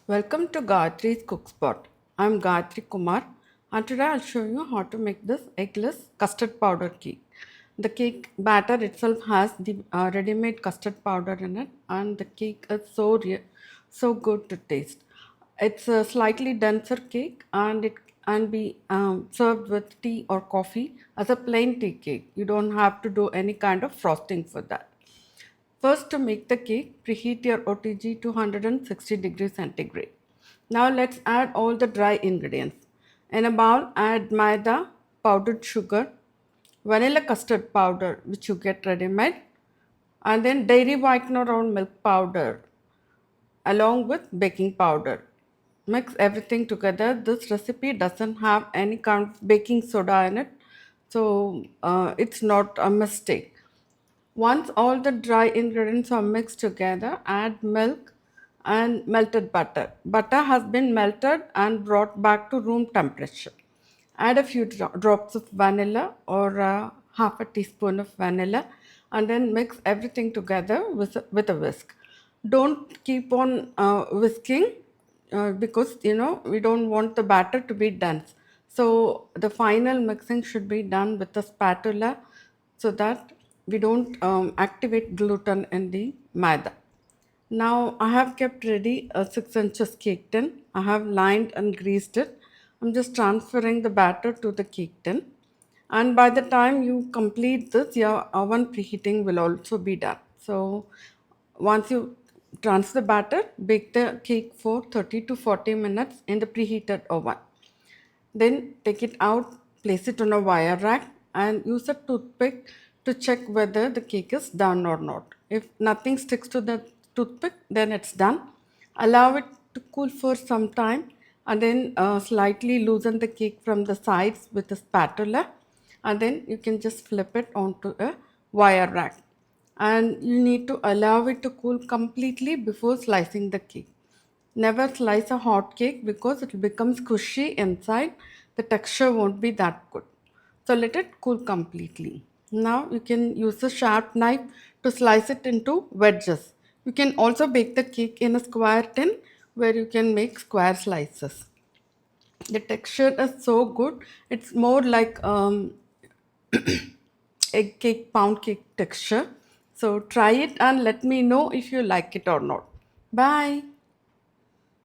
Welcome to Gayathri's Cook Spot. I'm Gayathri Kumar and today I'll show you how to make this eggless custard powder cake. The cake batter itself has the ready-made custard powder in it and the cake is so good to taste. It's a slightly denser cake and it can be served with tea or coffee as a plain tea cake. You don't have to do any kind of frosting for that. First, to make the cake, preheat your OTG to 160 degrees centigrade. Now let's add all the dry ingredients. In a bowl, add Maida, powdered sugar, vanilla custard powder which you get ready made, and then dairy whitener or milk powder along with baking powder. Mix everything together. This recipe doesn't have any kind of baking soda in it, so it's not a mistake. Once all the dry ingredients are mixed together, add milk and melted butter. Butter has been melted and brought back to room temperature. Add a few drops of vanilla or half a teaspoon of vanilla and then mix everything together with a whisk. Don't keep on whisking because we don't want the batter to be dense. So the final mixing should be done with a spatula so that we don't activate gluten in the maida. Now I have kept ready a 6 inches cake tin. I have lined and greased it. I'm just transferring the batter to the cake tin. And by the time you complete this, your oven preheating will also be done. So once you transfer the batter, bake the cake for 30 to 40 minutes in the preheated oven. Then take it out, place it on a wire rack and use a toothpick to check whether the cake is done or not. If nothing sticks to the toothpick, then it's done. Allow it to cool for some time and then slightly loosen the cake from the sides with a spatula and then you can just flip it onto a wire rack. And you need to allow it to cool completely before slicing the cake. Never slice a hot cake because it will become squishy inside. The texture won't be that good. So let it cool completely. Now you can use a sharp knife to slice it into wedges. You can also bake the cake in a square tin where you can make square slices. The texture is so good. It's more like egg cake, pound cake texture. So try it and let me know if you like it or not. Bye.